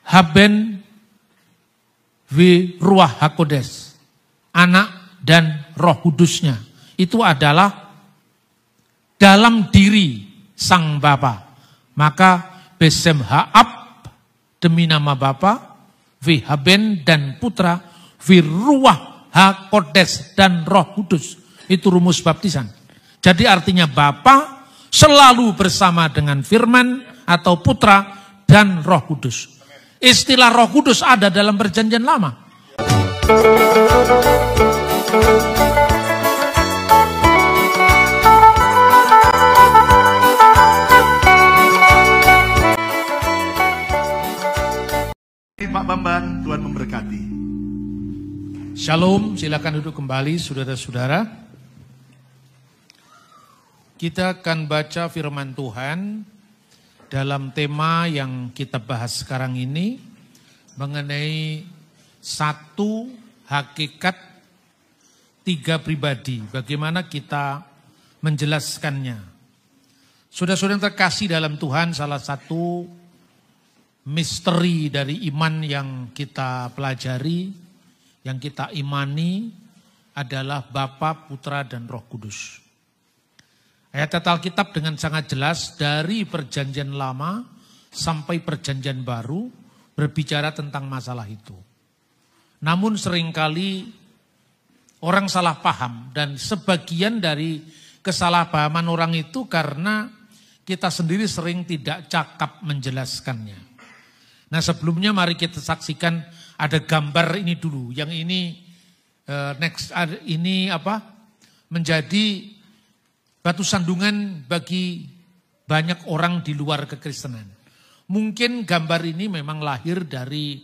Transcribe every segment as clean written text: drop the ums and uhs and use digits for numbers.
haben Ruach HaKodes, anak dan Roh Kudusnya. Itu adalah dalam diri Sang Bapa. Maka besem ha'ab demi nama Bapa, haben dan Putra, Ruach HaKodes dan Roh Kudus. Itu rumus baptisan. Jadi artinya Bapa selalu bersama dengan Firman atau Putra dan Roh Kudus. Istilah Roh Kudus ada dalam Perjanjian Lama. Pak Bambang, Tuhan memberkati. Shalom, silakan duduk kembali saudara-saudara. Kita akan baca firman Tuhan dalam tema yang kita bahas sekarang ini mengenai satu hakikat tiga pribadi. Bagaimana kita menjelaskannya. Saudara-saudara yang terkasih dalam Tuhan, salah satu misteri dari iman yang kita pelajari, yang kita imani adalah Bapa, Putra, dan Roh Kudus. Ayat Alkitab dengan sangat jelas dari Perjanjian Lama sampai Perjanjian Baru berbicara tentang masalah itu. Namun seringkali orang salah paham dan sebagian dari kesalahpahaman orang itu karena kita sendiri sering tidak cakap menjelaskannya. Nah sebelumnya mari kita saksikan ada gambar ini dulu. Yang ini menjadi batu sandungan bagi banyak orang di luar kekristenan. Mungkin gambar ini memang lahir dari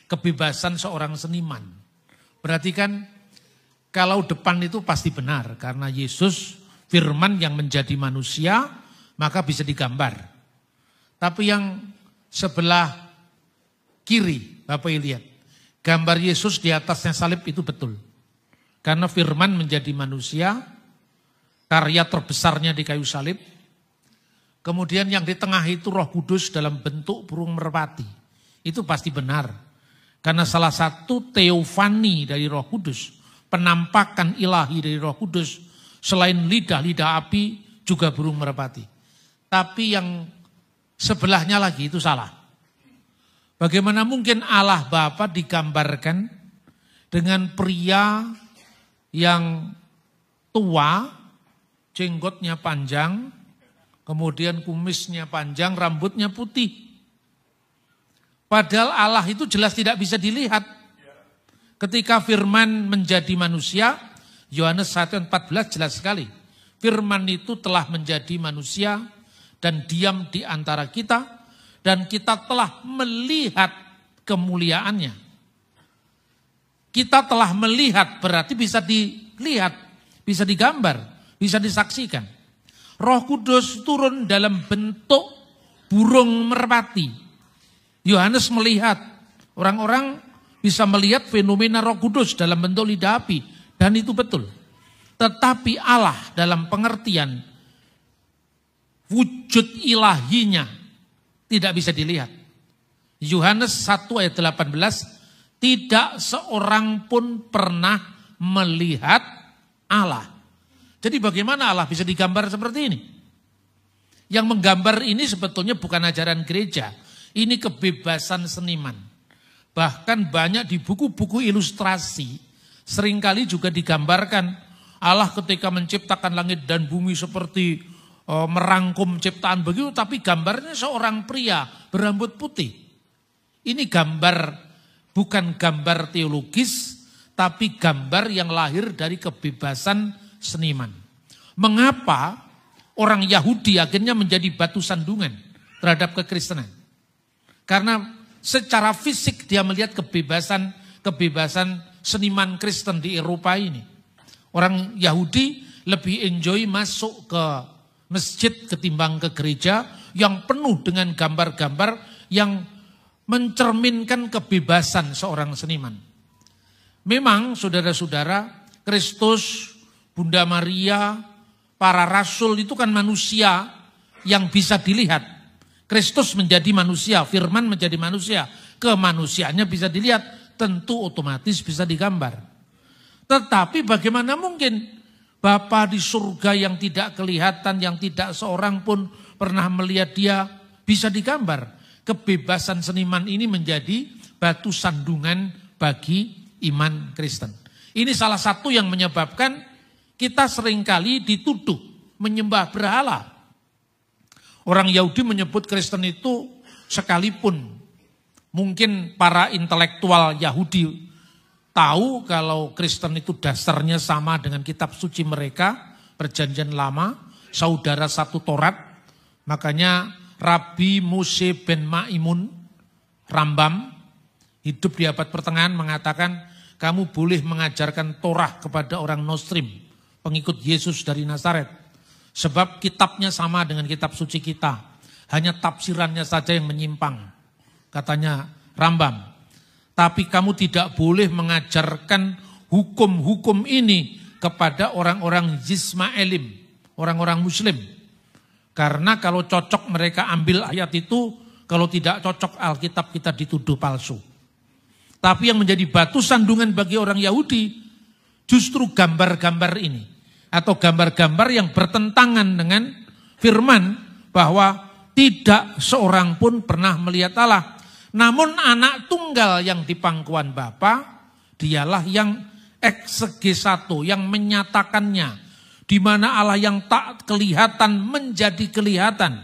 kebebasan seorang seniman. Berarti kan kalau depan itu pasti benar. Karena Yesus firman yang menjadi manusia maka bisa digambar. Tapi yang sebelah kiri Bapak lihat. Gambar Yesus di atasnya salib itu betul. Karena firman menjadi manusia. Karya terbesarnya di kayu salib. Kemudian yang di tengah itu Roh Kudus dalam bentuk burung merpati. Itu pasti benar. Karena salah satu teofani dari Roh Kudus. Penampakan ilahi dari Roh Kudus. Selain lidah api juga burung merpati. Tapi yang sebelahnya lagi itu salah. Bagaimana mungkin Allah Bapa digambarkan dengan pria yang tua, jenggotnya panjang, kemudian kumisnya panjang, rambutnya putih. Padahal Allah itu jelas tidak bisa dilihat. Ketika firman menjadi manusia, Yohanes 1:14 jelas sekali. Firman itu telah menjadi manusia dan diam di antara kita, dan kita telah melihat kemuliaannya. Kita telah melihat berarti bisa dilihat, bisa digambar. Bisa disaksikan. Roh Kudus turun dalam bentuk burung merpati. Yohanes melihat, orang-orang bisa melihat fenomena Roh Kudus dalam bentuk lidah api. Dan itu betul. Tetapi Allah dalam pengertian wujud ilahinya tidak bisa dilihat. Yohanes 1 ayat 18, tidak seorang pun pernah melihat Allah. Jadi bagaimana Allah bisa digambar seperti ini? Yang menggambar ini sebetulnya bukan ajaran gereja. Ini kebebasan seniman. Bahkan banyak di buku-buku ilustrasi seringkali juga digambarkan Allah ketika menciptakan langit dan bumi seperti merangkum ciptaan begitu. Tapi gambarnya seorang pria berambut putih. Ini gambar bukan gambar teologis tapi gambar yang lahir dari kebebasan seniman. Mengapa orang Yahudi akhirnya menjadi batu sandungan terhadap kekristenan? Karena secara fisik dia melihat kebebasan seniman Kristen di Eropa ini. Orang Yahudi lebih enjoy masuk ke masjid ketimbang ke gereja yang penuh dengan gambar-gambar yang mencerminkan kebebasan seorang seniman. Memang saudara-saudara, Kristus, Bunda Maria, para rasul itu kan manusia yang bisa dilihat. Kristus menjadi manusia, firman menjadi manusia. kemanusiaannya bisa dilihat, tentu otomatis bisa digambar. Tetapi bagaimana mungkin Bapa di surga yang tidak kelihatan, yang tidak seorang pun pernah melihat dia bisa digambar. Kebebasan seniman ini menjadi batu sandungan bagi iman Kristen. Ini salah satu yang menyebabkan kita seringkali dituduh menyembah berhala. Orang Yahudi menyebut Kristen itu, sekalipun mungkin para intelektual Yahudi tahu kalau Kristen itu dasarnya sama dengan kitab suci mereka, Perjanjian Lama, saudara satu Taurat. Makanya Rabi Moshe ben Maimun, Rambam, hidup di abad pertengahan, mengatakan kamu boleh mengajarkan Torah kepada orang Nostrim, pengikut Yesus dari Nazaret. Sebab kitabnya sama dengan kitab suci kita. Hanya tafsirannya saja yang menyimpang, katanya Rambam. Tapi kamu tidak boleh mengajarkan hukum-hukum ini kepada orang-orang Yismaelim, orang-orang Muslim. Karena kalau cocok mereka ambil ayat itu, kalau tidak cocok Alkitab kita dituduh palsu. Tapi yang menjadi batu sandungan bagi orang Yahudi justru gambar-gambar ini. Atau gambar-gambar yang bertentangan dengan firman bahwa tidak seorang pun pernah melihat Allah. Namun anak tunggal yang di pangkuan Bapa, dialah yang eksegesato, yang menyatakannya. Di mana Allah yang tak kelihatan menjadi kelihatan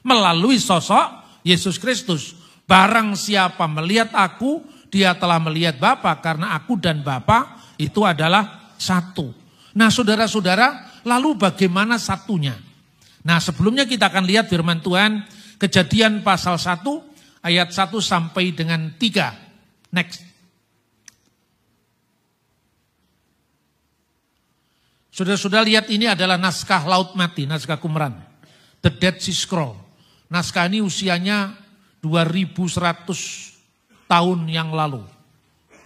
melalui sosok Yesus Kristus. Barang siapa melihat aku, dia telah melihat Bapa, karena aku dan Bapa itu adalah satu. Nah saudara-saudara, lalu bagaimana satunya? Nah sebelumnya kita akan lihat firman Tuhan, Kejadian pasal 1, ayat 1 sampai dengan 3. Next. Saudara-saudara lihat, ini adalah naskah Laut Mati, naskah Qumran. The Dead Sea Scroll. Naskah ini usianya 2100 tahun yang lalu.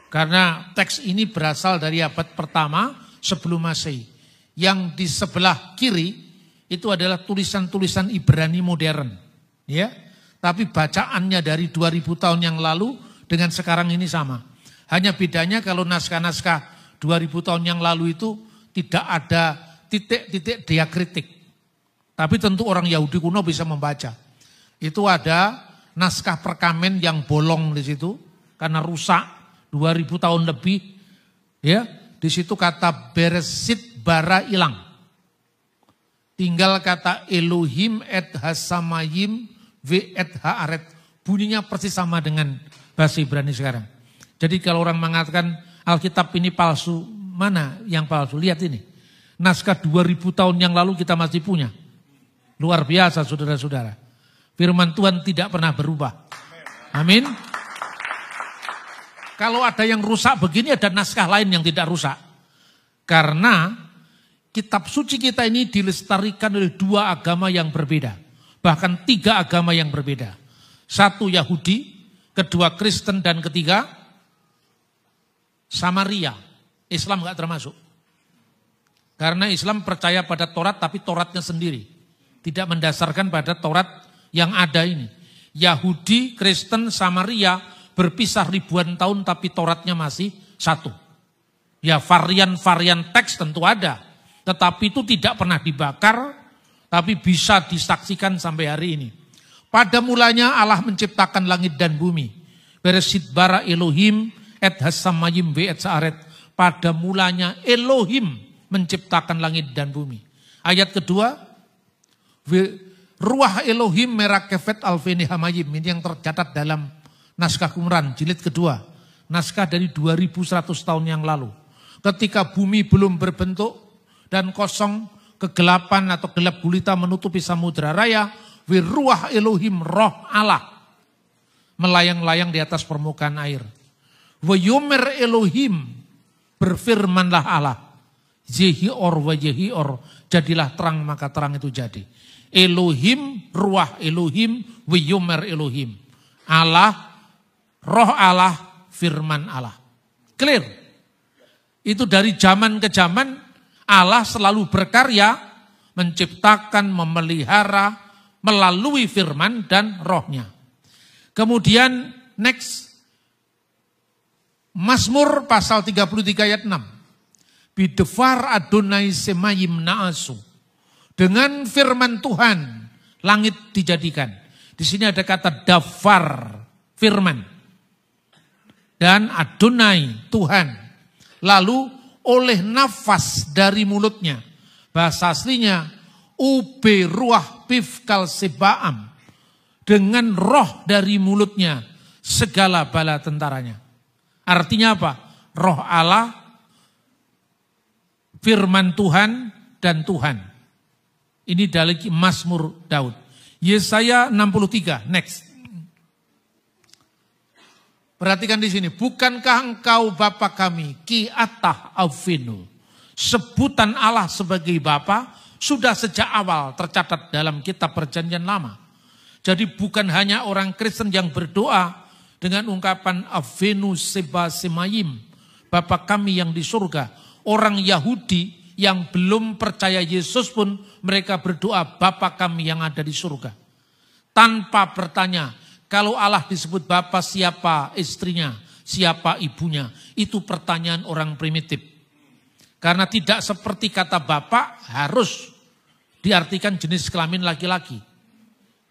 Karena teks ini berasal dari abad pertama sebelum Masehi. Yang di sebelah kiri itu adalah tulisan-tulisan Ibrani modern. Ya, tapi bacaannya dari 2000 tahun yang lalu dengan sekarang ini sama. Hanya bedanya kalau naskah-naskah 2000 tahun yang lalu itu tidak ada titik-titik diakritik. Tapi tentu orang Yahudi kuno bisa membaca. Itu ada naskah perkamen yang bolong di situ karena rusak 2000 tahun lebih. Ya, di situ kata Beresit bara hilang. Tinggal kata Elohim et hasamayim ve et haaret. Bunyinya persis sama dengan bahasa Ibrani sekarang. Jadi kalau orang mengatakan Alkitab ini palsu, mana yang palsu? Lihat ini. Naskah 2000 tahun yang lalu kita masih punya. Luar biasa saudara-saudara. Firman Tuhan tidak pernah berubah. Amin. Kalau ada yang rusak begini, ada naskah lain yang tidak rusak. Karena kitab suci kita ini dilestarikan oleh dua agama yang berbeda. Bahkan tiga agama yang berbeda. Satu Yahudi, kedua Kristen, dan ketiga Samaria. Islam enggak termasuk. Karena Islam percaya pada Taurat tapi Tauratnya sendiri. Tidak mendasarkan pada Taurat yang ada ini. Yahudi, Kristen, Samaria berpisah ribuan tahun tapi Tauratnya masih satu. Ya varian-varian teks tentu ada. Tetapi itu tidak pernah dibakar, tapi bisa disaksikan sampai hari ini. Pada mulanya Allah menciptakan langit dan bumi. Beresit bara Elohim et hasamayim ve et saaret. Pada mulanya Elohim menciptakan langit dan bumi. Ayat kedua, ruah Elohim merakefet alveni hamayim. Ini yang tercatat dalam naskah Qumran jilid kedua. Naskah dari 2100 tahun yang lalu. Ketika bumi belum berbentuk dan kosong, kegelapan atau gelap gulita menutupi samudra raya, wiruah Elohim, roh Allah, melayang-layang di atas permukaan air. Wayomer Elohim, berfirmanlah Allah, Yehior wa Yehior, jadilah terang maka terang itu jadi. Elohim, ruah Elohim, wayomer Elohim. Allah, roh Allah, firman Allah. Clear? Itu dari zaman ke zaman Allah selalu berkarya, menciptakan, memelihara, melalui firman dan rohnya. Kemudian next, Mazmur pasal 33 ayat 6. Bidefar Adonai semayim na'asu. Dengan firman Tuhan langit dijadikan. Di sini ada kata dafar, firman. Dan Adonai, Tuhan. Lalu oleh nafas dari mulutnya. Bahasa aslinya ube ruah pifkal sebaam. Dengan roh dari mulutnya segala bala tentaranya. Artinya apa? Roh Allah, firman Tuhan, dan Tuhan. Ini dari Mazmur Daud. Yesaya 63, next. Perhatikan di sini. Bukankah engkau Bapa kami, ki atah avinu. Sebutan Allah sebagai Bapa sudah sejak awal tercatat dalam kitab Perjanjian Lama. Jadi bukan hanya orang Kristen yang berdoa dengan ungkapan Avenu Seba Semayim, Bapa kami yang di surga. Orang Yahudi yang belum percaya Yesus pun mereka berdoa Bapa kami yang ada di surga. Tanpa bertanya, kalau Allah disebut Bapa siapa istrinya, siapa ibunya. Itu pertanyaan orang primitif. Karena tidak seperti kata Bapa harus diartikan jenis kelamin laki-laki.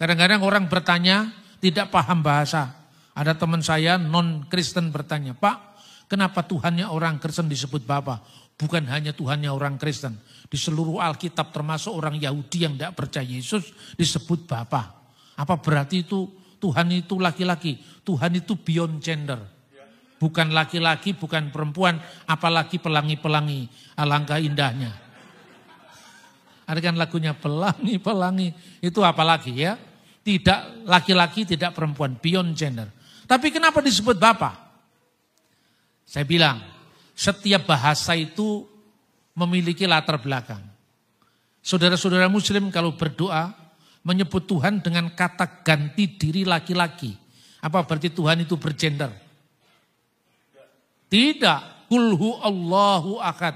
Kadang-kadang orang bertanya tidak paham bahasa. Ada teman saya non-Kristen bertanya, Pak, kenapa Tuhannya orang Kristen disebut Bapa? Bukan hanya Tuhannya orang Kristen. Di seluruh Alkitab termasuk orang Yahudi yang tidak percaya Yesus disebut Bapa. Apa berarti itu Tuhan itu laki-laki? Tuhan itu beyond gender. Bukan laki-laki, bukan perempuan, apalagi pelangi-pelangi. Alangkah indahnya. Ada kan lagunya pelangi-pelangi. Itu apalagi ya? Tidak laki-laki, tidak perempuan, beyond gender. Tapi kenapa disebut Bapa? Saya bilang, setiap bahasa itu memiliki latar belakang. Saudara-saudara muslim kalau berdoa, menyebut Tuhan dengan kata ganti diri laki-laki. Apa berarti Tuhan itu bergender? Tidak. Kulhu Allahu akad.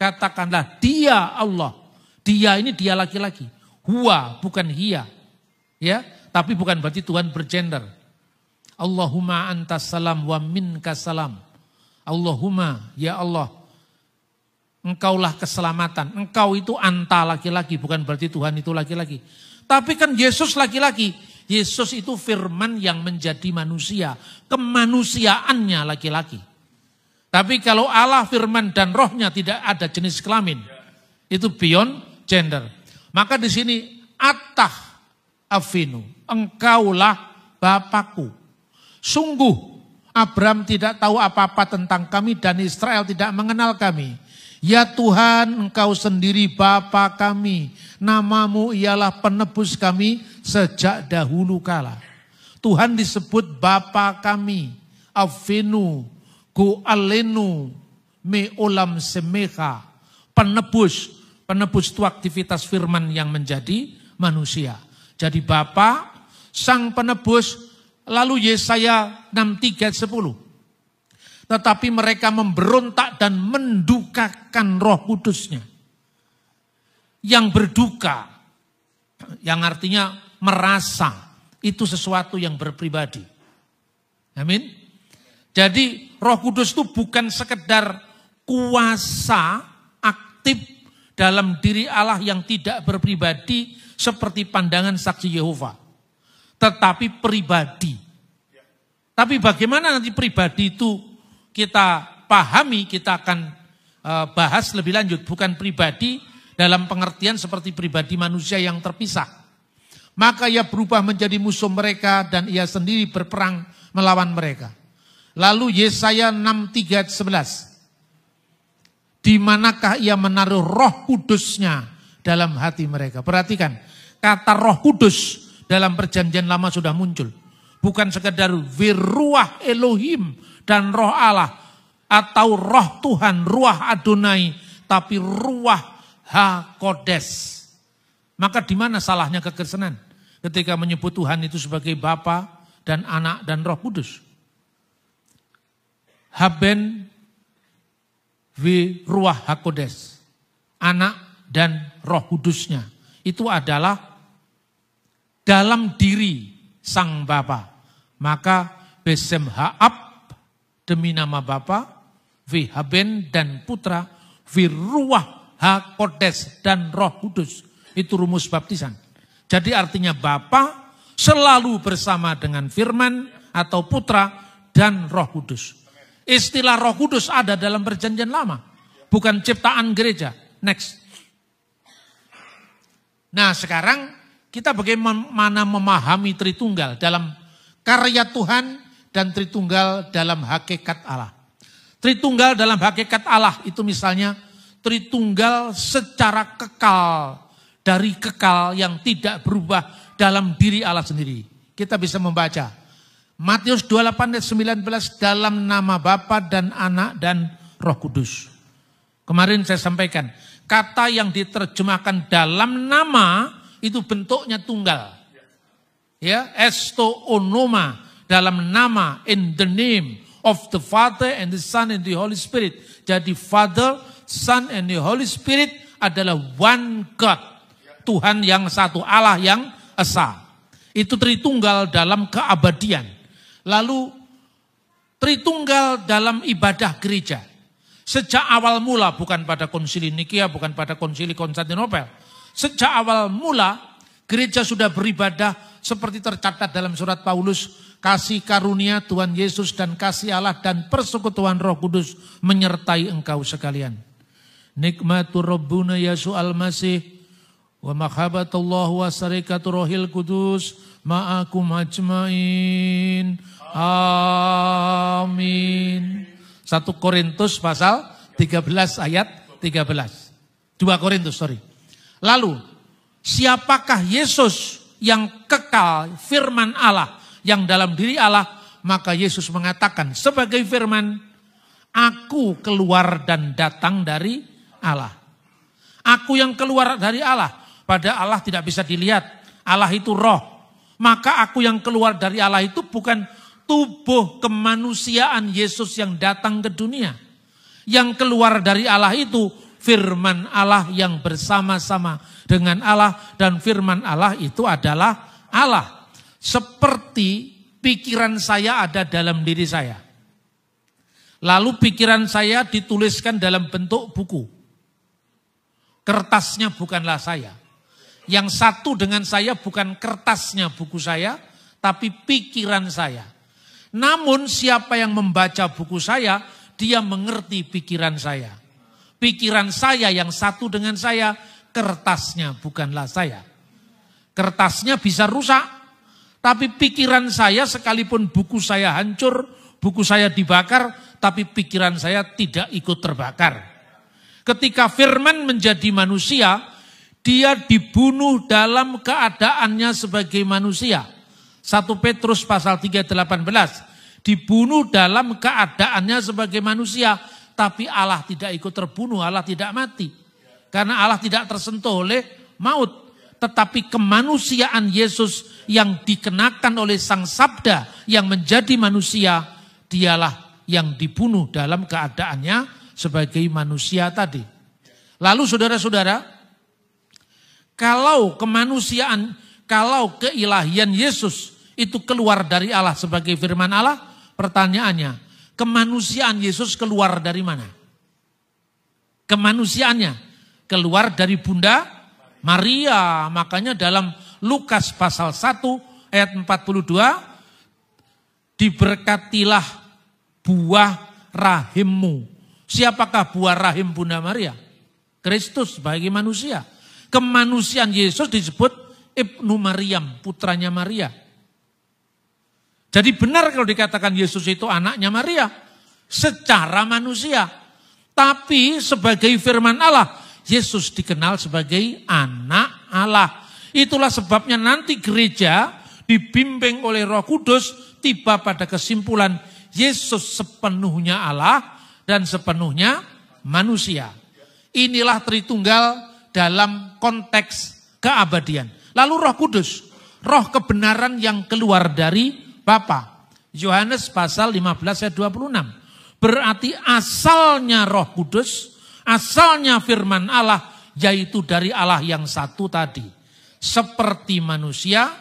Katakanlah dia Allah. Dia ini dia laki-laki. Huwa bukan hiya. Ya, tapi bukan berarti Tuhan bergender. Allahumma antas salam wa minkas salam. Allahumma, ya Allah, engkaulah keselamatan. Engkau itu anta laki-laki, bukan berarti Tuhan itu laki-laki. Tapi kan Yesus laki-laki. Yesus itu firman yang menjadi manusia. Kemanusiaannya laki-laki. Tapi kalau Allah, firman, dan rohnya tidak ada jenis kelamin. Itu beyond gender. Maka di sini atah avinu, engkaulah Bapakku. Sungguh Abraham tidak tahu apa-apa tentang kami dan Israel tidak mengenal kami. Ya Tuhan, engkau sendiri Bapa kami. Namamu ialah penebus kami sejak dahulu kala. Tuhan disebut Bapa kami. Avinu, go alenu, me olam semeha. Penebus. Penebus itu aktivitas firman yang menjadi manusia. Jadi Bapa, sang penebus. Lalu Yesaya 63:10. Tetapi mereka memberontak dan mendukakan Roh Kudusnya. Yang berduka, yang artinya merasa, itu sesuatu yang berpribadi. Amin. Jadi Roh Kudus itu bukan sekedar kuasa aktif dalam diri Allah yang tidak berpribadi seperti pandangan saksi Yehova. Tetapi pribadi. Tapi bagaimana nanti pribadi itu kita pahami, kita akan bahas lebih lanjut. Bukan pribadi dalam pengertian seperti pribadi manusia yang terpisah. Maka ia berubah menjadi musuh mereka dan ia sendiri berperang melawan mereka. Lalu Yesaya 63:11. Di manakah ia menaruh Roh Kudusnya dalam hati mereka. Perhatikan, kata Roh Kudus dalam Perjanjian Lama sudah muncul. Bukan sekedar wiruah Elohim dan roh Allah. Atau roh Tuhan, ruah Adonai. Tapi ruah HaKodes. Maka di mana salahnya kekristenan? Ketika menyebut Tuhan itu sebagai Bapa dan Anak dan Roh Kudus. Haben wiruah HaKodes. Anak dan Roh Kudusnya. Itu adalah dalam diri sang Bapa. Maka besem ha'ab demi nama Bapa, Haben dan Putra, Ruach HaKodes dan Roh Kudus. Itu rumus baptisan. Jadi artinya Bapa selalu bersama dengan Firman atau Putra dan Roh Kudus. Istilah Roh Kudus ada dalam Perjanjian Lama, bukan ciptaan gereja. Next. Nah, sekarang kita bagaimana memahami Tritunggal dalam karya Tuhan dan Tritunggal dalam hakikat Allah. Tritunggal dalam hakikat Allah itu misalnya Tritunggal secara kekal, dari kekal yang tidak berubah dalam diri Allah sendiri. Kita bisa membaca Matius 28 ayat 19, dalam nama Bapa dan Anak dan Roh Kudus. Kemarin saya sampaikan, kata yang diterjemahkan dalam nama itu bentuknya tunggal. Ya, esto onoma, dalam nama, in the name of the Father and the Son and the Holy Spirit. Jadi Father, Son and the Holy Spirit adalah one God. Tuhan yang satu, Allah yang esa. Itu Tritunggal dalam keabadian. Lalu Tritunggal dalam ibadah gereja. Sejak awal mula, bukan pada konsili Nikia, bukan pada konsili Konstantinopel. Sejak awal mula, gereja sudah beribadah seperti tercatat dalam surat Paulus. Kasih karunia Tuhan Yesus dan kasih Allah dan persekutuan Roh Kudus menyertai engkau sekalian. Nikmatur Rabbuna Yesus Al-Masih wa mahabbatullah wa sarikatur Rohil Kudus ma'akum ajmain. Amin. 1 Korintus pasal 13 ayat 13. 2 Korintus, sorry. Lalu, siapakah Yesus yang kekal, firman Allah, yang dalam diri Allah? Maka Yesus mengatakan sebagai firman, aku keluar dan datang dari Allah. Aku yang keluar dari Allah. Pada Allah tidak bisa dilihat. Allah itu roh. Maka aku yang keluar dari Allah itu bukan tubuh kemanusiaan Yesus yang datang ke dunia. Yang keluar dari Allah itu firman Allah yang bersama-sama dengan Allah. Dan firman Allah itu adalah Allah. Seperti pikiran saya ada dalam diri saya. Lalu pikiran saya dituliskan dalam bentuk buku. Kertasnya bukanlah saya. Yang satu dengan saya bukan kertasnya buku saya, tapi pikiran saya. Namun siapa yang membaca buku saya, dia mengerti pikiran saya. Pikiran saya yang satu dengan saya, kertasnya bukanlah saya. Kertasnya bisa rusak, tapi pikiran saya sekalipun buku saya hancur, buku saya dibakar, tapi pikiran saya tidak ikut terbakar. Ketika firman menjadi manusia, dia dibunuh dalam keadaannya sebagai manusia. 1 Petrus pasal 3:18. Dibunuh dalam keadaannya sebagai manusia. Tapi Allah tidak ikut terbunuh, Allah tidak mati. Karena Allah tidak tersentuh oleh maut. Tetapi kemanusiaan Yesus yang dikenakan oleh Sang Sabda yang menjadi manusia, dialah yang dibunuh dalam keadaannya sebagai manusia tadi. Lalu saudara-saudara, kalau kemanusiaan, kalau keilahian Yesus itu keluar dari Allah sebagai firman Allah, pertanyaannya, kemanusiaan Yesus keluar dari mana? Kemanusiaannya keluar dari Bunda Maria. Makanya dalam Lukas pasal 1 ayat 42, diberkatilah buah rahimmu. Siapakah buah rahim Bunda Maria? Kristus sebagai manusia. Kemanusiaan Yesus disebut Ibnu Maryam, putranya Maria. Jadi benar kalau dikatakan Yesus itu anaknya Maria secara manusia. Tapi sebagai firman Allah, Yesus dikenal sebagai anak Allah. Itulah sebabnya nanti gereja dibimbing oleh Roh Kudus tiba pada kesimpulan Yesus sepenuhnya Allah dan sepenuhnya manusia. Inilah Tritunggal dalam konteks keabadian. Lalu Roh Kudus, roh kebenaran yang keluar dari Bapa. Yohanes pasal 15 ayat 26. Berarti asalnya Roh Kudus, asalnya firman Allah, yaitu dari Allah yang satu tadi. Seperti manusia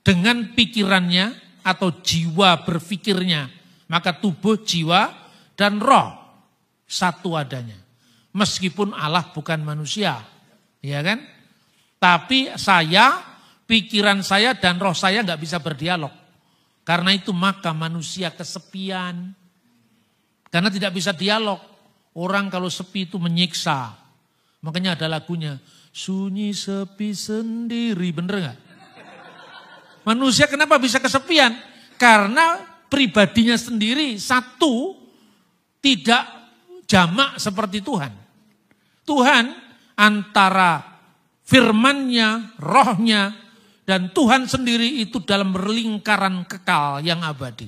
dengan pikirannya atau jiwa berfikirnya Maka tubuh, jiwa, dan roh satu adanya. Meskipun Allah bukan manusia, ya kan? Tapi saya, pikiran saya dan roh saya nggak bisa berdialog. Karena itu maka manusia kesepian. Karena tidak bisa dialog. Orang kalau sepi itu menyiksa. Makanya ada lagunya, sunyi sepi sendiri, bener nggak? Manusia kenapa bisa kesepian? Karena pribadinya sendiri satu tidak jamak seperti Tuhan. Tuhan antara firman-Nya, rohnya, dan Tuhan sendiri itu dalam lingkaran kekal yang abadi.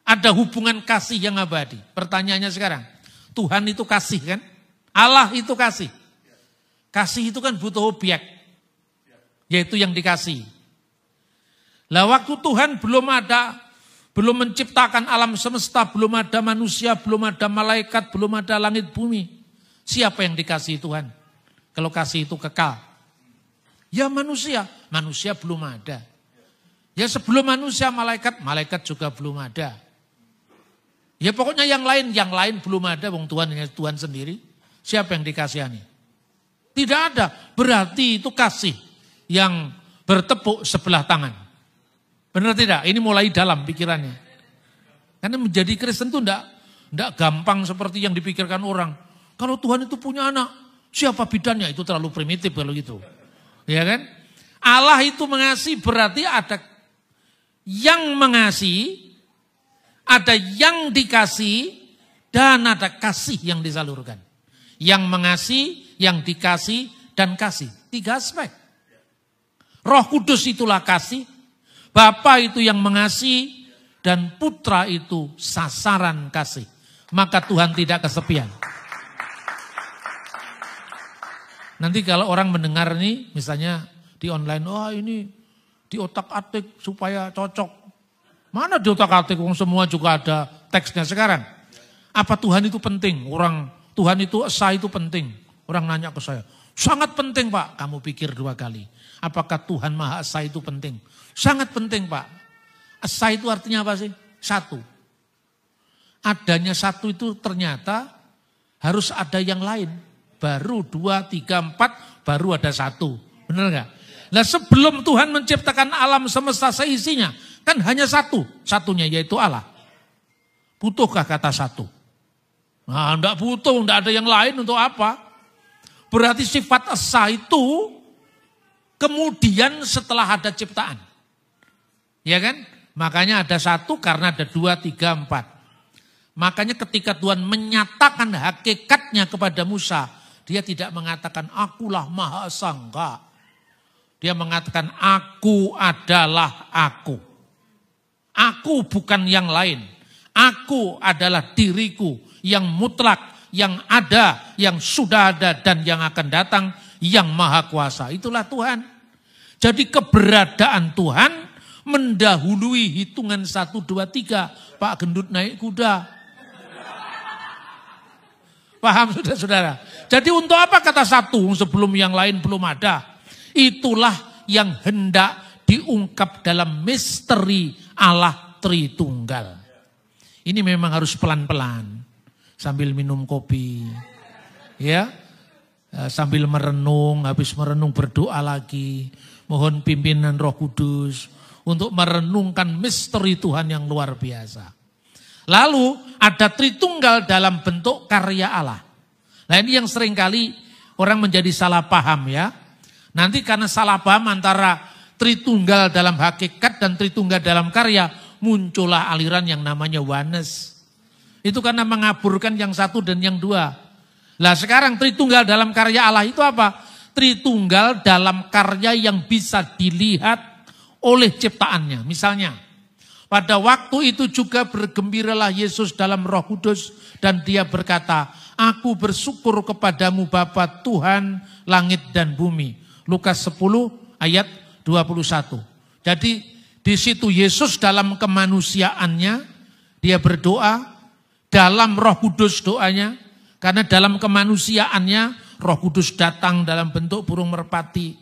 Ada hubungan kasih yang abadi. Pertanyaannya sekarang, Tuhan itu kasih kan? Allah itu kasih. Kasih itu kan butuh objek, yaitu yang dikasih. Lah waktu Tuhan belum menciptakan alam semesta, belum ada manusia, belum ada malaikat, belum ada langit bumi. Siapa yang dikasihi Tuhan? Kalau kasih itu kekal. Ya manusia, manusia belum ada. Ya sebelum manusia malaikat juga belum ada. Ya pokoknya yang lain belum ada, wong Tuhan sendiri. Siapa yang dikasihani? Tidak ada, berarti itu kasih yang bertepuk sebelah tangan. Benar tidak? Ini mulai dalam pikirannya. Karena menjadi Kristen itu enggak gampang seperti yang dipikirkan orang. Kalau Tuhan itu punya anak, siapa bidannya? Itu terlalu primitif kalau gitu. Ya kan? Allah itu mengasihi berarti ada yang mengasihi, ada yang dikasihi, dan ada kasih yang disalurkan. Yang mengasihi, yang dikasih, dan kasih. 3 aspek. Roh Kudus itulah kasih. Bapa itu yang mengasihi, dan putra itu sasaran kasih. Maka Tuhan tidak kesepian. Nanti kalau orang mendengar nih, misalnya di online, wah ini di otak-atik supaya cocok. Mana di otak-atik, semua juga ada teksnya sekarang. Apa Tuhan itu penting? Tuhan itu esa itu penting. Orang nanya ke saya, sangat penting Pak. Kamu pikir 2 kali. Apakah Tuhan Maha Esa itu penting? Sangat penting Pak. Esa itu artinya apa sih? Satu. Adanya satu itu ternyata harus ada yang lain. Baru 2, 3, 4, baru ada satu. Benar nggak? Nah sebelum Tuhan menciptakan alam semesta seisinya, kan hanya satu. Satunya yaitu Allah. Butuhkah kata satu? Nah enggak butuh, enggak ada yang lain untuk apa? Berarti sifat esa itu kemudian setelah ada ciptaan. Ya kan? Makanya ada satu karena ada 2, 3, 4. Makanya ketika Tuhan menyatakan hakikatnya kepada Musa, dia tidak mengatakan akulah Maha Esa, enggak. Dia mengatakan aku adalah aku. Aku bukan yang lain. Aku adalah diriku yang mutlak, yang ada, yang sudah ada, dan yang akan datang, yang maha kuasa. Itulah Tuhan. Jadi keberadaan Tuhan mendahului hitungan 1, 2, 3. Pak Gendut naik kuda. Paham sudah saudara? Jadi untuk apa kata satu sebelum yang lain belum ada? Itulah yang hendak diungkap dalam misteri Allah Tritunggal. Ini memang harus pelan-pelan. Sambil minum kopi. Ya. Sambil merenung, habis merenung berdoa lagi. Mohon pimpinan Roh Kudus untuk merenungkan misteri Tuhan yang luar biasa. Lalu ada Tritunggal dalam bentuk karya Allah. Nah ini yang seringkali orang menjadi salah paham ya. Nanti karena salah paham antara Tritunggal dalam hakikat dan Tritunggal dalam karya, muncullah aliran yang namanya Oneness. Itu karena mengaburkan yang satu dan yang dua. Lah sekarang Tritunggal dalam karya Allah itu apa? Tritunggal dalam karya yang bisa dilihat oleh ciptaannya. Misalnya, pada waktu itu juga bergembiralah Yesus dalam Roh Kudus dan dia berkata, aku bersyukur kepadamu Bapa Tuhan langit dan bumi. Lukas 10 ayat 21. Jadi di situ Yesus dalam kemanusiaannya dia berdoa dalam Roh Kudus doanya karena dalam kemanusiaannya Roh Kudus datang dalam bentuk burung merpati.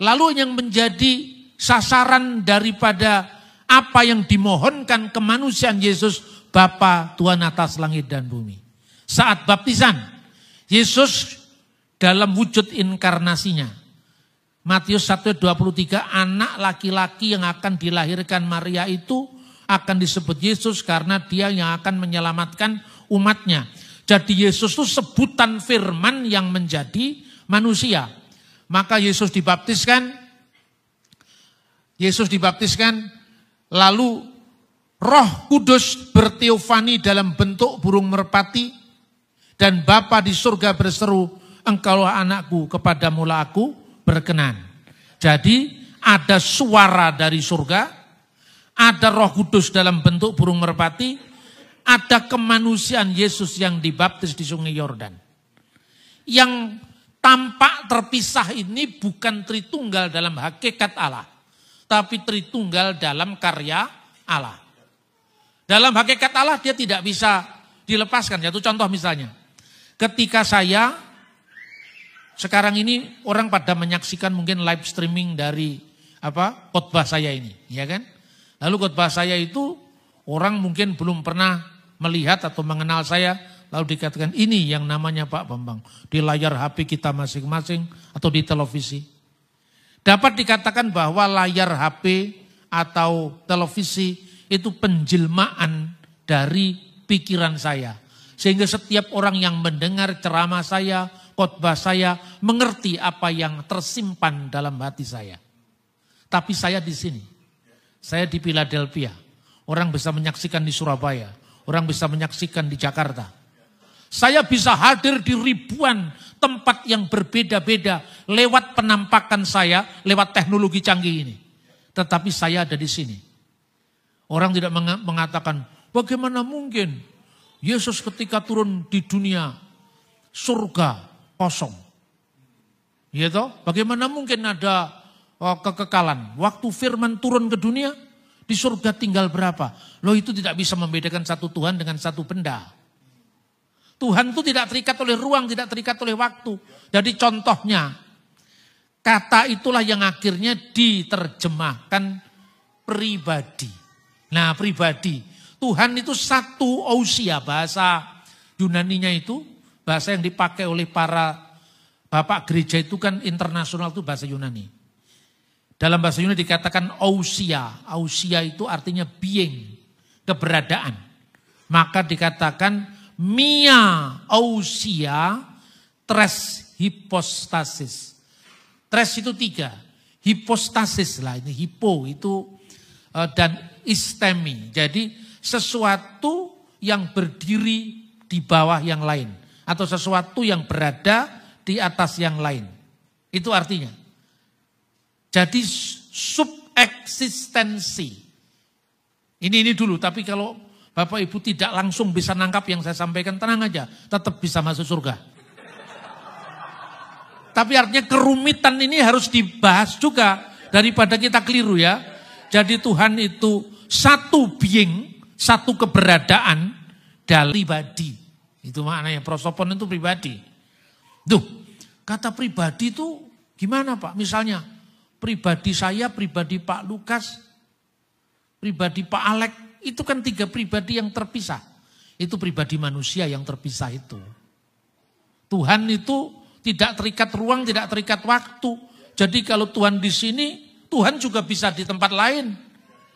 Lalu yang menjadi sasaran daripada apa yang dimohonkan kemanusiaan Yesus, Bapa Tuhan atas langit dan bumi. Saat baptisan, Yesus dalam wujud inkarnasinya. Matius 1:23, anak laki-laki yang akan dilahirkan Maria itu akan disebut Yesus karena dia yang akan menyelamatkan umatnya. Jadi Yesus itu sebutan firman yang menjadi manusia. Maka Yesus dibaptiskan, lalu Roh Kudus berteofani dalam bentuk burung merpati, dan Bapa di surga berseru, engkaulah anakku, kepadamulah aku berkenan. Jadi ada suara dari surga, ada Roh Kudus dalam bentuk burung merpati, ada kemanusiaan Yesus yang dibaptis di Sungai Yordan. Yang tampak terpisah ini bukan Tritunggal dalam hakikat Allah, tapi Tritunggal dalam karya Allah. Dalam hakikat Allah dia tidak bisa dilepaskan. Satu contoh misalnya, ketika saya sekarang ini orang pada menyaksikan mungkin live streaming dari khotbah saya ini, ya kan? Lalu khotbah saya itu orang mungkin belum pernah melihat atau mengenal saya, lalu dikatakan ini yang namanya Pak Bambang di layar HP kita masing-masing atau di televisi. Dapat dikatakan bahwa layar HP atau televisi itu penjelmaan dari pikiran saya. Sehingga setiap orang yang mendengar ceramah saya, khotbah saya, mengerti apa yang tersimpan dalam hati saya. Tapi saya di sini, saya di Philadelphia, orang bisa menyaksikan di Surabaya, orang bisa menyaksikan di Jakarta. Saya bisa hadir di ribuan tempat yang berbeda-beda lewat penampakan saya, lewat teknologi canggih ini. Tetapi saya ada di sini. Orang tidak mengatakan, bagaimana mungkin Yesus ketika turun di dunia, surga kosong. Ya toh? Bagaimana mungkin ada kekekalan? Waktu firman turun ke dunia, di surga tinggal berapa? Loh, itu tidak bisa membedakan satu Tuhan dengan satu benda. Tuhan itu tidak terikat oleh ruang, tidak terikat oleh waktu. Jadi contohnya, kata itulah yang akhirnya diterjemahkan pribadi. Nah, pribadi. Tuhan itu satu ousia, bahasa Yunaninya itu, bahasa yang dipakai oleh para bapak gereja itu kan internasional itu bahasa Yunani. Dalam bahasa Yunani dikatakan ousia. Ousia itu artinya being, keberadaan. Maka dikatakan mia ousia tres hypostasis. Tres itu 3. Hypostasis lah, ini hipo itu dan istemi. Jadi sesuatu yang berdiri di bawah yang lain. Atau sesuatu yang berada di atas yang lain. Itu artinya. Jadi subeksistensi. Ini dulu, tapi kalau Bapak Ibu tidak langsung bisa nangkap yang saya sampaikan, tenang aja. Tetap bisa masuk surga. Tapi artinya kerumitan ini harus dibahas juga daripada kita keliru ya. Jadi Tuhan itu satu being, satu keberadaan dari pribadi. Itu maknanya prosopon itu pribadi. Duh, kata pribadi itu gimana Pak? Misalnya pribadi saya, pribadi Pak Lukas, pribadi Pak Alek, itu kan 3 pribadi yang terpisah. Itu pribadi manusia yang terpisah itu. Tuhan itu tidak terikat ruang, tidak terikat waktu. Jadi kalau Tuhan di sini, Tuhan juga bisa di tempat lain.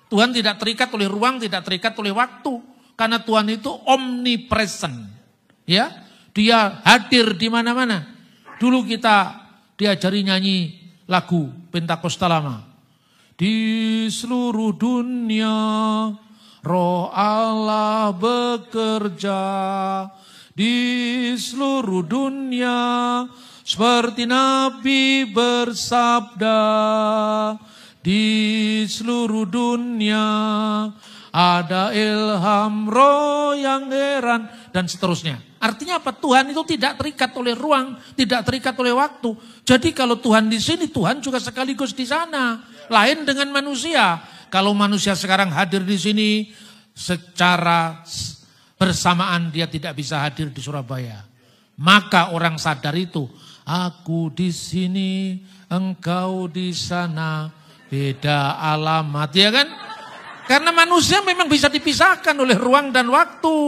Tuhan tidak terikat oleh ruang, tidak terikat oleh waktu. Karena Tuhan itu omnipresent. Ya, dia hadir di mana-mana. Dulu kita diajari nyanyi lagu Pentakosta lama. Di seluruh dunia Roh Allah bekerja. Di seluruh dunia seperti Nabi bersabda. Di seluruh dunia ada ilham roh yang heran dan seterusnya. Artinya apa? Tuhan itu tidak terikat oleh ruang, tidak terikat oleh waktu. Jadi kalau Tuhan di sini, Tuhan juga sekaligus di sana. Lain dengan manusia. Kalau manusia sekarang hadir di sini secara bersamaan dia tidak bisa hadir di Surabaya. Maka orang sadar itu, aku di sini, engkau di sana. Beda alamat, ya kan? Karena manusia memang bisa dipisahkan oleh ruang dan waktu.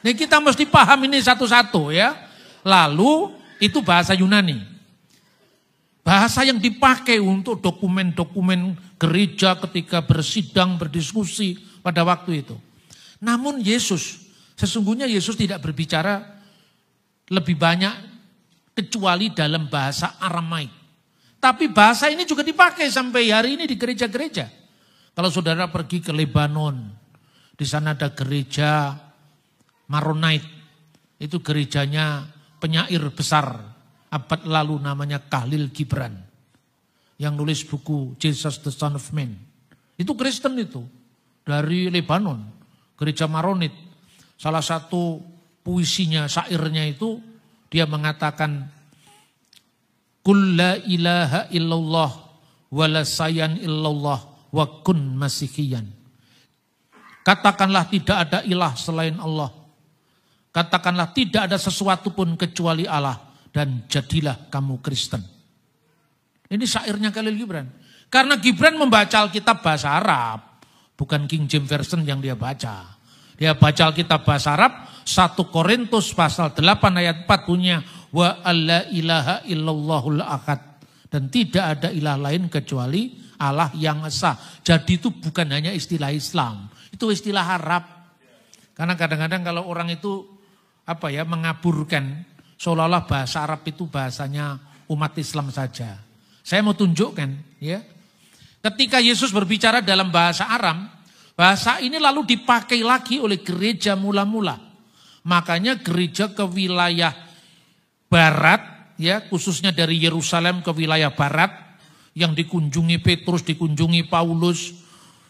Nah, kita mesti paham ini satu-satu ya. Lalu itu bahasa Yunani. Bahasa yang dipakai untuk dokumen-dokumen gereja ketika bersidang, berdiskusi pada waktu itu. Namun sesungguhnya Yesus tidak berbicara lebih banyak kecuali dalam bahasa Aramaik. Tapi bahasa ini juga dipakai sampai hari ini di gereja-gereja. Kalau saudara pergi ke Lebanon, di sana ada gereja Maronite. Itu gerejanya penyair besar abad lalu namanya Khalil Gibran. Yang nulis buku Jesus the Son of Man. Itu Kristen itu. Dari Lebanon. Gereja Maronite. Salah satu puisinya, syairnya itu dia mengatakan Qul la ilaha illallah wa la sayan illallah wa kun masihiyan. Katakanlah tidak ada ilah selain Allah. Katakanlah tidak ada sesuatu pun kecuali Allah dan jadilah kamu Kristen. Ini syairnya Khalil Gibran. Karena Gibran membaca Alkitab bahasa Arab, bukan King James Version yang dia baca. Dia baca Alkitab bahasa Arab, 1 Korintus pasal 8 ayat 4 punya wa alla ilaha illallahul ahad, dan tidak ada ilah lain kecuali Allah yang esa. Jadi itu bukan hanya istilah Islam, itu istilah Arab. Karena kadang-kadang kalau orang itu mengaburkan seolah-olah bahasa Arab itu bahasanya umat Islam saja. Saya mau tunjukkan ya. Ketika Yesus berbicara dalam bahasa Aram, bahasa ini lalu dipakai lagi oleh gereja mula-mula. Makanya gereja ke wilayah barat, ya khususnya dari Yerusalem ke wilayah barat, yang dikunjungi Petrus, dikunjungi Paulus,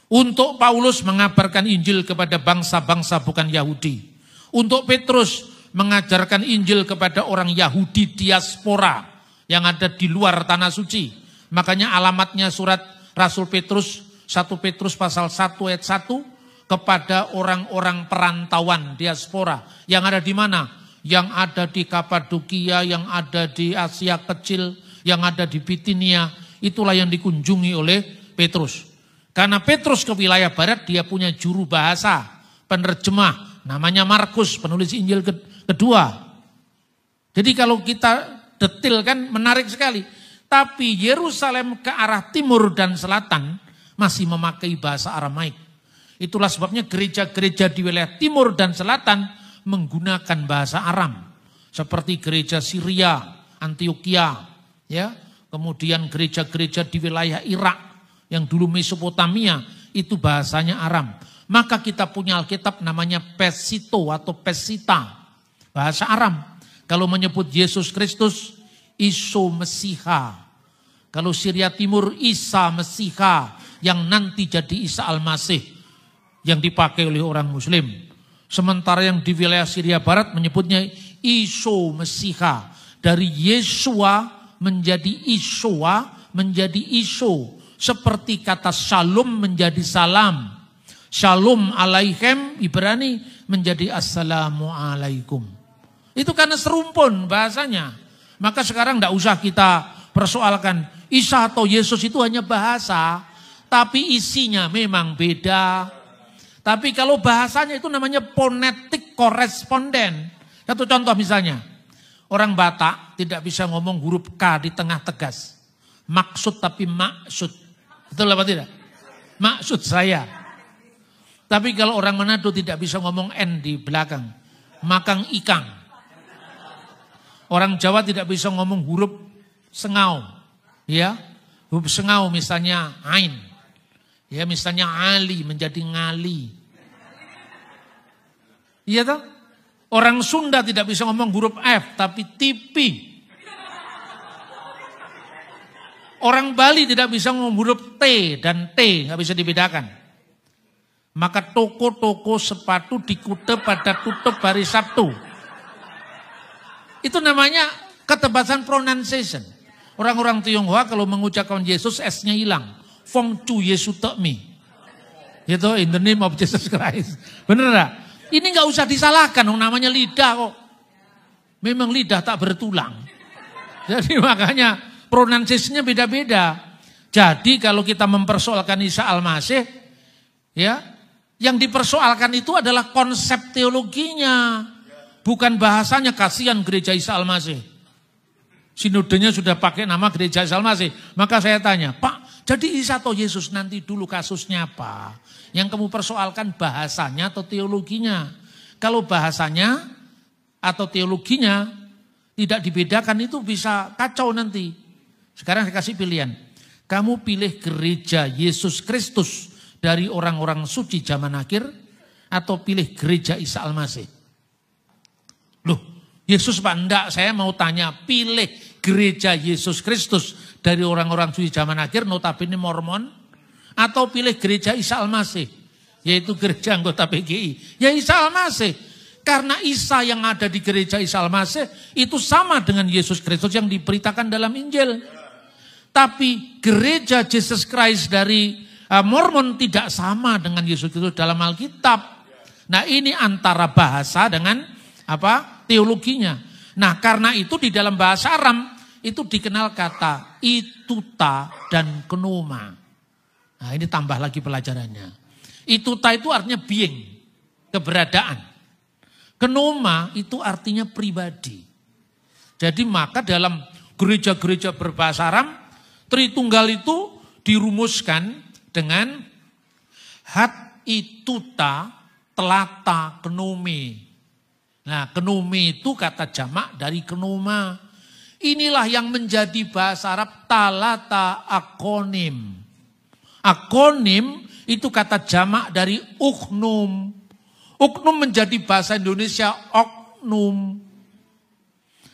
untuk Paulus mengabarkan Injil kepada bangsa-bangsa bukan Yahudi. Untuk Petrus mengajarkan Injil kepada orang Yahudi diaspora yang ada di luar tanah suci. Makanya alamatnya surat Rasul Petrus, 1 Petrus pasal 1 ayat 1, kepada orang-orang perantauan diaspora. Yang ada di mana? Yang ada di Kapadokia, yang ada di Asia Kecil, yang ada di Bitinia. Itulah yang dikunjungi oleh Petrus. Karena Petrus ke wilayah barat, dia punya juru bahasa, penerjemah. Namanya Markus, penulis Injil kedua. Jadi kalau kita detilkan menarik sekali. Tapi Yerusalem ke arah timur dan selatan masih memakai bahasa Aramaik. Itulah sebabnya gereja-gereja di wilayah timur dan selatan menggunakan bahasa Aram. Seperti gereja Syria, Antioquia, ya. Kemudian gereja-gereja di wilayah Irak yang dulu Mesopotamia itu bahasanya Aram. Maka kita punya Alkitab namanya Pesito atau Pesita, bahasa Aram. Kalau menyebut Yesus Kristus, Iso Mesiha. Kalau Syria Timur, Isa Mesiha, yang nanti jadi Isa Al-Masih, yang dipakai oleh orang Muslim. Sementara yang di wilayah Syria Barat menyebutnya Iso Mesiha. Dari Yesua menjadi Isoa, menjadi Iso. Seperti kata Shalom menjadi salam. Shalom alaikum, Ibrani menjadi Assalamualaikum. Itu karena serumpun bahasanya. Maka sekarang tidak usah kita persoalkan Isa atau Yesus itu hanya bahasa. Tapi isinya memang beda. Tapi kalau bahasanya itu namanya fonetik koresponden. Satu contoh misalnya. Orang Batak tidak bisa ngomong huruf K di tengah tegas. Maksud tapi maksud. Betul apa tidak? Maksud saya. Tapi kalau orang Manado tidak bisa ngomong N di belakang. Makang ikang. Orang Jawa tidak bisa ngomong huruf sengau. Ya, huruf sengau misalnya Ain. Ya, misalnya Ali menjadi ngali. Iya toh? Orang Sunda tidak bisa ngomong huruf F tapi tipi. Orang Bali tidak bisa ngomong huruf T dan T, nggak bisa dibedakan. Maka toko-toko sepatu di Kuta pada tutup hari Sabtu. Itu namanya ketebasan pronunciation. Orang-orang Tionghoa kalau mengucapkan Yesus S-nya hilang. Fong Chu Yesu Tekmi. Itu in the name of Jesus Christ. Bener gak? Ini gak usah disalahkan, namanya lidah kok. Memang lidah tak bertulang. Jadi makanya pronunciation-nya beda-beda. Jadi kalau kita mempersoalkan Isa Al-Masih, Ya, yang dipersoalkan itu adalah konsep teologinya, bukan bahasanya. Kasihan gereja Isa Al-Masih. Sinodenya sudah pakai nama gereja Isa Al-Masih. Maka saya tanya, Pak, jadi Isa atau Yesus nanti dulu kasusnya apa? Yang kamu persoalkan bahasanya atau teologinya? Kalau bahasanya atau teologinya tidak dibedakan, itu bisa kacau nanti. Sekarang saya kasih pilihan. Kamu pilih gereja Yesus Kristus dari orang-orang suci zaman akhir, atau pilih gereja Isa Al-Masih? Loh, Yesus Pak, enggak, saya mau tanya, pilih gereja Yesus Kristus dari orang-orang suci zaman akhir, notabene Mormon, atau pilih gereja Isa Al-Masih, yaitu gereja anggota PGI? Ya Isa Al-Masih, karena Isa yang ada di gereja Isa Al-Masih itu sama dengan Yesus Kristus yang diberitakan dalam Injil. Tapi gereja Jesus Christ dari Mormon tidak sama dengan Yesus Kristus dalam Alkitab. Nah, ini antara bahasa dengan teologinya. Nah, karena itu di dalam bahasa Aram itu dikenal kata ituta dan kenoma. Nah, ini tambah lagi pelajarannya. Ituta itu artinya being, keberadaan. Kenoma itu artinya pribadi. Jadi maka dalam gereja-gereja berbahasa Aram, Tritunggal itu dirumuskan dengan hat ituta telata kenome. Nah, kenome itu kata jamak dari kenoma. Inilah yang menjadi bahasa Arab talata akonim. Akonim itu kata jamak dari uknum. Uknum menjadi bahasa Indonesia oknum.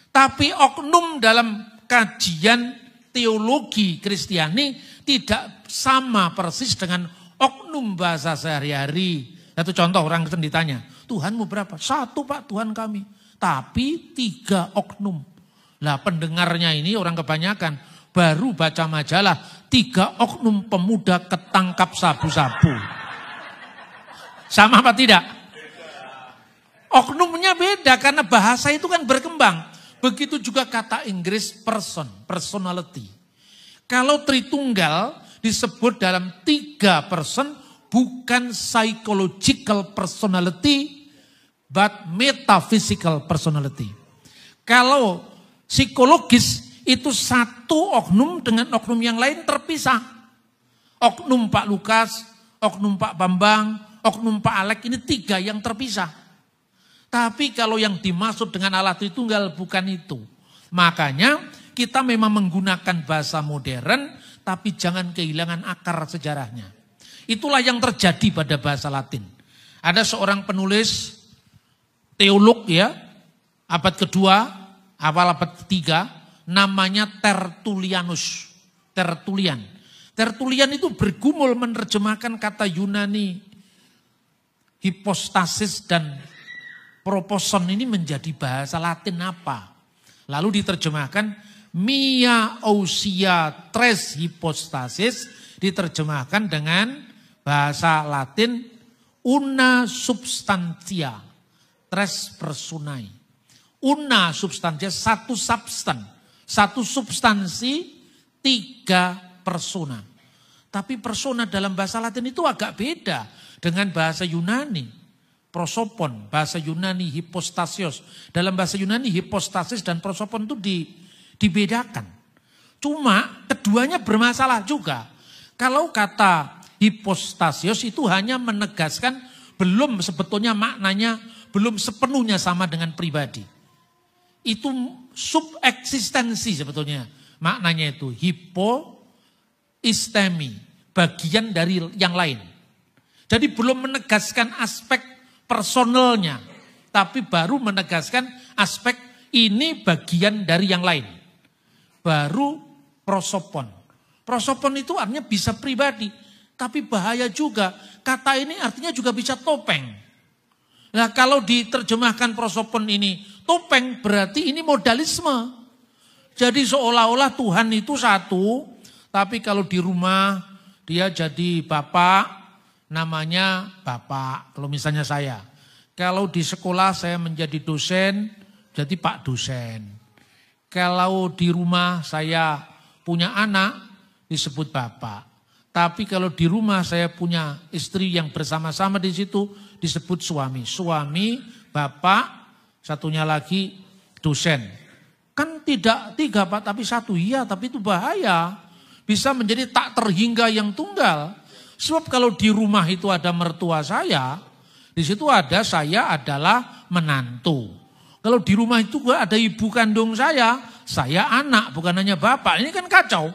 Tapi oknum dalam kajian teologi Kristiani tidak sama persis dengan oknum bahasa sehari-hari. Satu contoh, orang Kristen ditanya, Tuhanmu berapa? 1 Pak Tuhan kami. Tapi 3 oknum. Lah pendengarnya ini orang kebanyakan baru baca majalah, 3 oknum pemuda ketangkap sabu-sabu. Sama apa tidak? Oknumnya beda karena bahasa itu kan berkembang. Begitu juga kata Inggris person, personality. Kalau Tritunggal disebut dalam 3 person, bukan psychological personality, but metaphysical personality. Kalau psikologis itu 1 oknum dengan oknum yang lain terpisah. Oknum Pak Lukas, oknum Pak Bambang, oknum Pak Alek, ini 3 yang terpisah. Tapi kalau yang dimaksud dengan Allah Tritunggal bukan itu. Makanya kita memang menggunakan bahasa modern, tapi jangan kehilangan akar sejarahnya. Itulah yang terjadi pada bahasa Latin. Ada seorang penulis teolog ya, abad kedua, awal abad ketiga, namanya Tertullianus. Tertullian. Tertullian itu bergumul menerjemahkan kata Yunani hipostasis dan proposon ini menjadi bahasa Latin apa? Lalu diterjemahkan mia ousia tres hypostasis, diterjemahkan dengan bahasa Latin una substantia tres personae. Una substantia, 1 substan, 1 substansi, 3 persona. Tapi persona dalam bahasa Latin itu agak beda dengan bahasa Yunani. Prosopon, bahasa Yunani hipostasios. Dalam bahasa Yunani hipostasis dan prosopon itu dibedakan. Cuma keduanya bermasalah juga. Kalau kata hipostasios itu hanya menegaskan belum sebetulnya maknanya belum sepenuhnya sama dengan pribadi. Itu subeksistensi sebetulnya maknanya itu. Hipoistemi, bagian dari yang lain. Jadi belum menegaskan aspek personalnya, tapi baru menegaskan aspek ini bagian dari yang lain. Baru prosopon. Prosopon itu artinya bisa pribadi, tapi bahaya juga. Kata ini artinya juga bisa topeng. Nah kalau diterjemahkan prosopon ini topeng, berarti ini modalisme. Jadi seolah-olah Tuhan itu satu, tapi kalau di rumah dia jadi bapak, namanya Bapak, kalau misalnya saya. Kalau di sekolah saya menjadi dosen, jadi Pak dosen. Kalau di rumah saya punya anak, disebut Bapak. Tapi kalau di rumah saya punya istri yang bersama-sama di situ disebut suami. Suami, bapak, satunya lagi dosen. Kan tidak 3 Pak, tapi 1. Iya, tapi itu bahaya. Bisa menjadi tak terhingga yang tunggal. Sebab kalau di rumah itu ada mertua saya, di situ ada saya adalah menantu. Kalau di rumah itu ada ibu kandung saya anak, bukan hanya bapak. Ini kan kacau.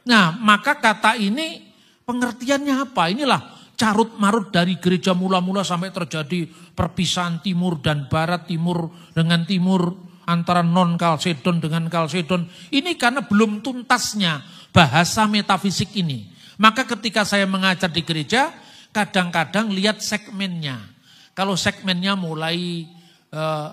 Nah, maka kata ini pengertiannya apa? Inilah carut marut dari gereja mula-mula sampai terjadi perpisahan timur dan barat, timur dengan timur, antara non Kalsedon dengan Kalsedon. Ini karena belum tuntasnya bahasa metafisik ini. Maka ketika saya mengajar di gereja, kadang-kadang lihat segmennya. Kalau segmennya mulai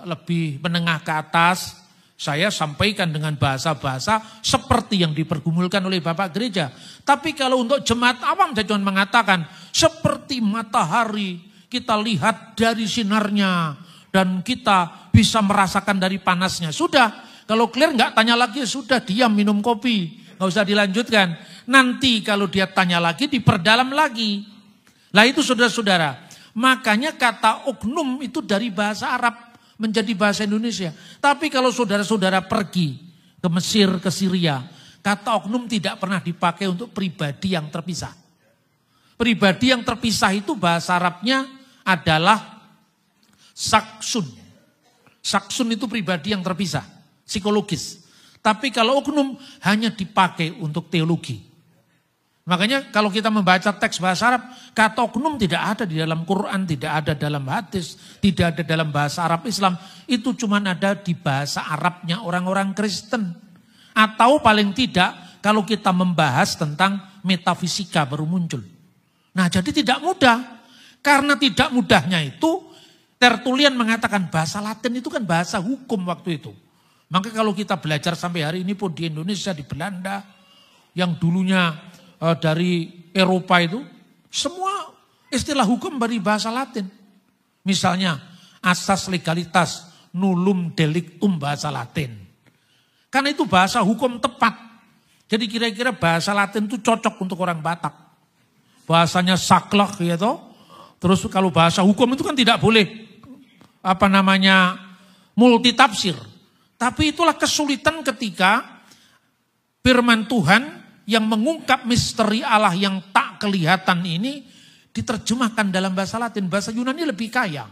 lebih menengah ke atas, saya sampaikan dengan bahasa-bahasa seperti yang dipergumulkan oleh Bapak Gereja. Tapi kalau untuk jemaat awam saya cuma mengatakan seperti matahari, kita lihat dari sinarnya dan kita bisa merasakan dari panasnya. Sudah, kalau clear nggak tanya lagi, sudah diam minum kopi, nggak usah dilanjutkan. Nanti kalau dia tanya lagi diperdalam lagi. Lah itu saudara-saudara, makanya kata oknum itu dari bahasa Arab menjadi bahasa Indonesia. Tapi kalau saudara-saudara pergi ke Mesir, ke Syria, kata oknum tidak pernah dipakai untuk pribadi yang terpisah. Pribadi yang terpisah itu bahasa Arabnya adalah saksun. Saksun itu pribadi yang terpisah, psikologis. Tapi kalau oknum hanya dipakai untuk teologi. Makanya kalau kita membaca teks bahasa Arab, kata oknum tidak ada di dalam Quran, tidak ada dalam hadis, tidak ada dalam bahasa Arab Islam. Itu cuma ada di bahasa Arabnya orang-orang Kristen. Atau paling tidak kalau kita membahas tentang metafisika baru muncul. Nah jadi tidak mudah. Karena tidak mudahnya itu, Tertullian mengatakan bahasa Latin itu kan bahasa hukum waktu itu. Maka kalau kita belajar sampai hari ini pun di Indonesia, di Belanda, yang dulunya dari Eropa itu, semua istilah hukum dari bahasa Latin. Misalnya asas legalitas, nullum delictum bahasa Latin. Karena itu bahasa hukum tepat. Jadi kira-kira bahasa Latin itu cocok untuk orang Batak. Bahasanya saklek gitu. Terus kalau bahasa hukum itu kan tidak boleh multitafsir. Tapi itulah kesulitan ketika firman Tuhan yang mengungkap misteri Allah yang tak kelihatan ini diterjemahkan dalam bahasa Latin. Bahasa Yunani lebih kaya.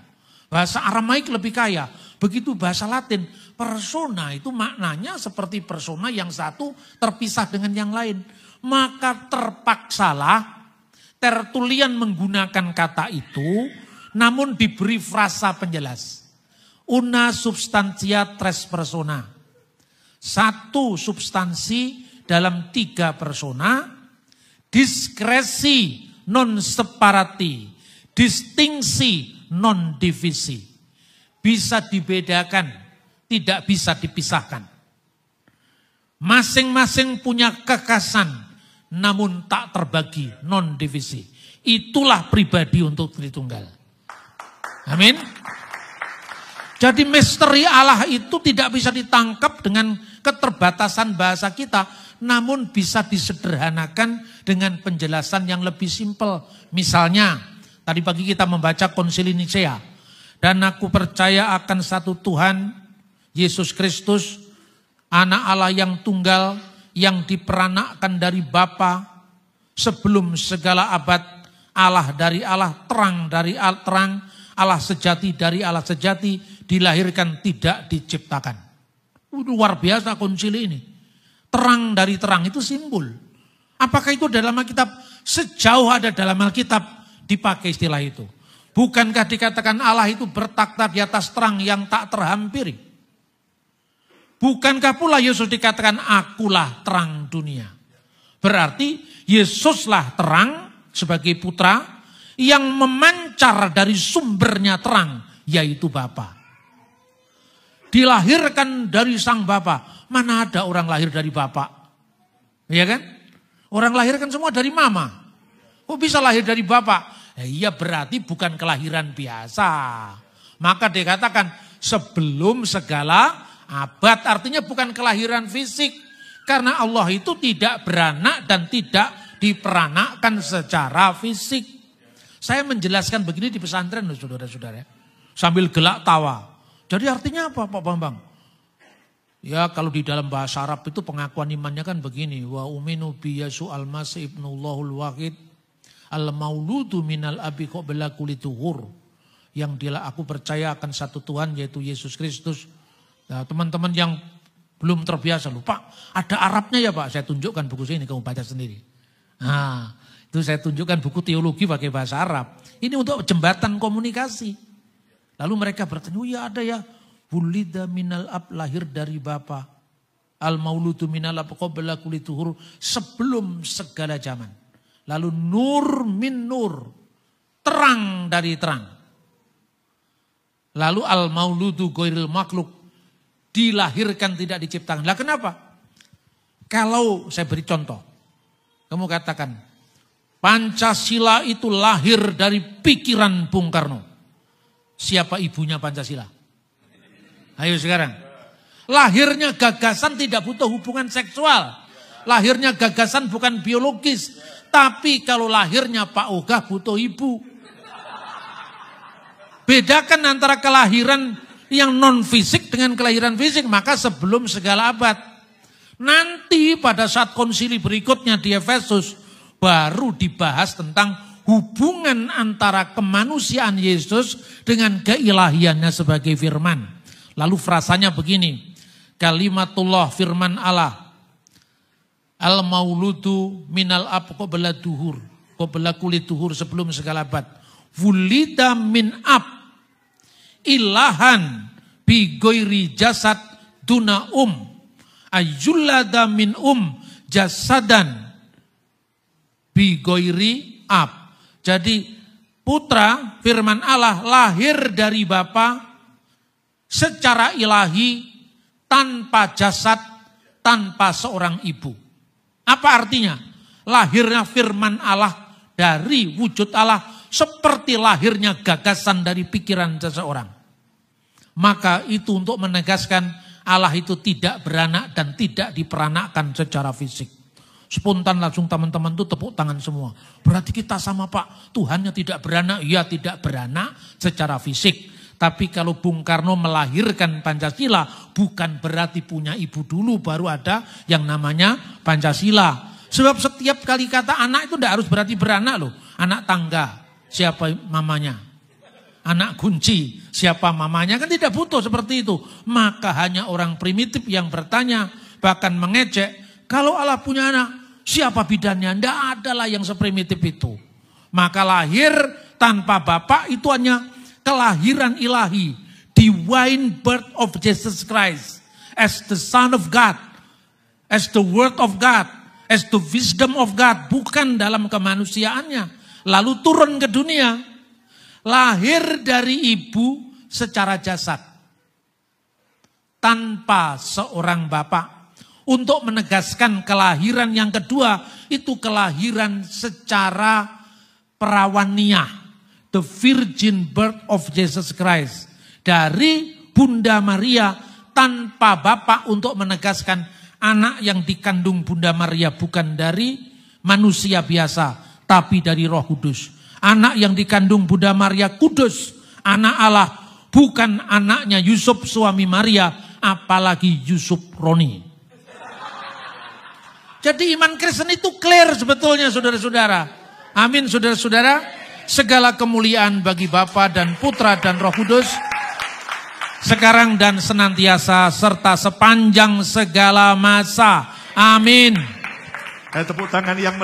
Bahasa Aramaik lebih kaya. Begitu bahasa Latin. Persona itu maknanya seperti persona yang satu terpisah dengan yang lain. Maka terpaksalah Tertullian menggunakan kata itu, namun diberi frasa penjelas. Una substantia tres persona. Satu substansi dalam 3 persona, diskresi non separati, distingsi non divisi. Bisa dibedakan, tidak bisa dipisahkan. Masing-masing punya kekasan, namun tak terbagi, non divisi. Itulah pribadi untuk Tritunggal. Amin. Jadi misteri Allah itu tidak bisa ditangkap dengan keterbatasan bahasa kita, namun bisa disederhanakan dengan penjelasan yang lebih simpel. Misalnya, tadi pagi kita membaca Konsili Nicea. Dan aku percaya akan satu Tuhan, Yesus Kristus, anak Allah yang tunggal, yang diperanakkan dari Bapa, sebelum segala abad, Allah dari Allah, terang dari terang, Allah sejati dari Allah sejati, dilahirkan tidak diciptakan. Luar biasa konsili ini. Terang dari terang itu simbol. Apakah itu dalam Alkitab? Sejauh ada dalam Alkitab dipakai istilah itu. Bukankah dikatakan Allah itu bertakhta di atas terang yang tak terhampiri? Bukankah pula Yesus dikatakan akulah terang dunia? Berarti Yesuslah terang sebagai putra yang memancar dari sumbernya terang, yaitu Bapa. Dilahirkan dari sang Bapa. Mana ada orang lahir dari Bapa? Iya kan? Orang lahir kan semua dari mama. Kok bisa lahir dari Bapa? Iya berarti bukan kelahiran biasa. Maka dikatakan sebelum segala abad, artinya bukan kelahiran fisik. Karena Allah itu tidak beranak dan tidak diperanakkan secara fisik. Saya menjelaskan begini di pesantren loh saudara-saudara. Sambil gelak tawa. Jadi artinya apa Pak Bambang? Ya kalau di dalam bahasa Arab itu pengakuan imannya kan begini. Wa uminu bi Yesu al-Masih ibnullahul wahid al-mauludu minal abi qabla kulli tuhur. Yang dia aku percaya akan satu Tuhan yaitu Yesus Kristus. Nah, teman-teman yang belum terbiasa lupa, ada Arabnya ya Pak. Saya tunjukkan buku ini kamu baca sendiri. Nah, itu saya tunjukkan buku teologi pakai bahasa Arab. Ini untuk jembatan komunikasi. Lalu mereka bertanya, oh ya ada ya. Wulida minal ab, lahir dari Bapa. Al-mauludu minal ab qabla kulli tuhur, sebelum segala zaman. Lalu nur min nur, terang dari terang. Lalu al-mauludu ghairil makhluk, dilahirkan tidak diciptakan. Lah kenapa? Kalau saya beri contoh. Kamu katakan Pancasila itu lahir dari pikiran Bung Karno. Siapa ibunya Pancasila? Ayo sekarang. Lahirnya gagasan tidak butuh hubungan seksual. Lahirnya gagasan bukan biologis. Tapi kalau lahirnya Pak Ogah butuh ibu. Bedakan antara kelahiran yang non fisik dengan kelahiran fisik, maka sebelum segala abad. Nanti pada saat konsili berikutnya di Efesus baru dibahas tentang hubungan antara kemanusiaan Yesus dengan keilahiannya sebagai firman. Lalu frasanya begini, kalimatullah firman Allah, al-mauludu minal ab qabla duhur, qabla kulli duhur, sebelum segala abad. Wulida min ab ilahan bi ghairi jasad duna ayyullada min jasadan bi ghairi ab. Jadi putra firman Allah lahir dari Bapa secara ilahi tanpa jasad, tanpa seorang ibu. Apa artinya? Lahirnya firman Allah dari wujud Allah seperti lahirnya gagasan dari pikiran seseorang. Maka itu untuk menegaskan Allah itu tidak beranak dan tidak diperanakkan secara fisik. Spontan langsung teman-teman itu tepuk tangan semua. Berarti kita sama Pak, Tuhannya tidak beranak, ya tidak beranak secara fisik. Tapi kalau Bung Karno melahirkan Pancasila bukan berarti punya ibu dulu baru ada yang namanya Pancasila. Sebab setiap kali kata anak itu tidak harus berarti beranak loh. Anak tangga, siapa mamanya? Anak kunci, siapa mamanya? Kan tidak butuh seperti itu. Maka hanya orang primitif yang bertanya, bahkan mengejek, kalau Allah punya anak, siapa bidannya? Tidak ada lah yang seprimitif itu. Maka lahir tanpa bapak itu hanya kelahiran ilahi. Divine birth of Jesus Christ. As the Son of God. As the Word of God. As the wisdom of God. Bukan dalam kemanusiaannya. Lalu turun ke dunia. Lahir dari ibu secara jasad. Tanpa seorang bapak. Untuk menegaskan kelahiran yang kedua. Itu kelahiran secara perawaniah. The virgin birth of Jesus Christ. Dari Bunda Maria tanpa bapak, untuk menegaskan anak yang dikandung Bunda Maria bukan dari manusia biasa. Tapi dari Roh Kudus. Anak yang dikandung Bunda Maria kudus. Anak Allah. Bukan anaknya Yusuf suami Maria. Apalagi Yusuf Roni. Jadi iman Kristen itu clear sebetulnya saudara-saudara. Amin saudara-saudara. Segala kemuliaan bagi Bapa dan Putra dan Roh Kudus. Sekarang dan senantiasa serta sepanjang segala masa. Amin. Tepuk tangan yang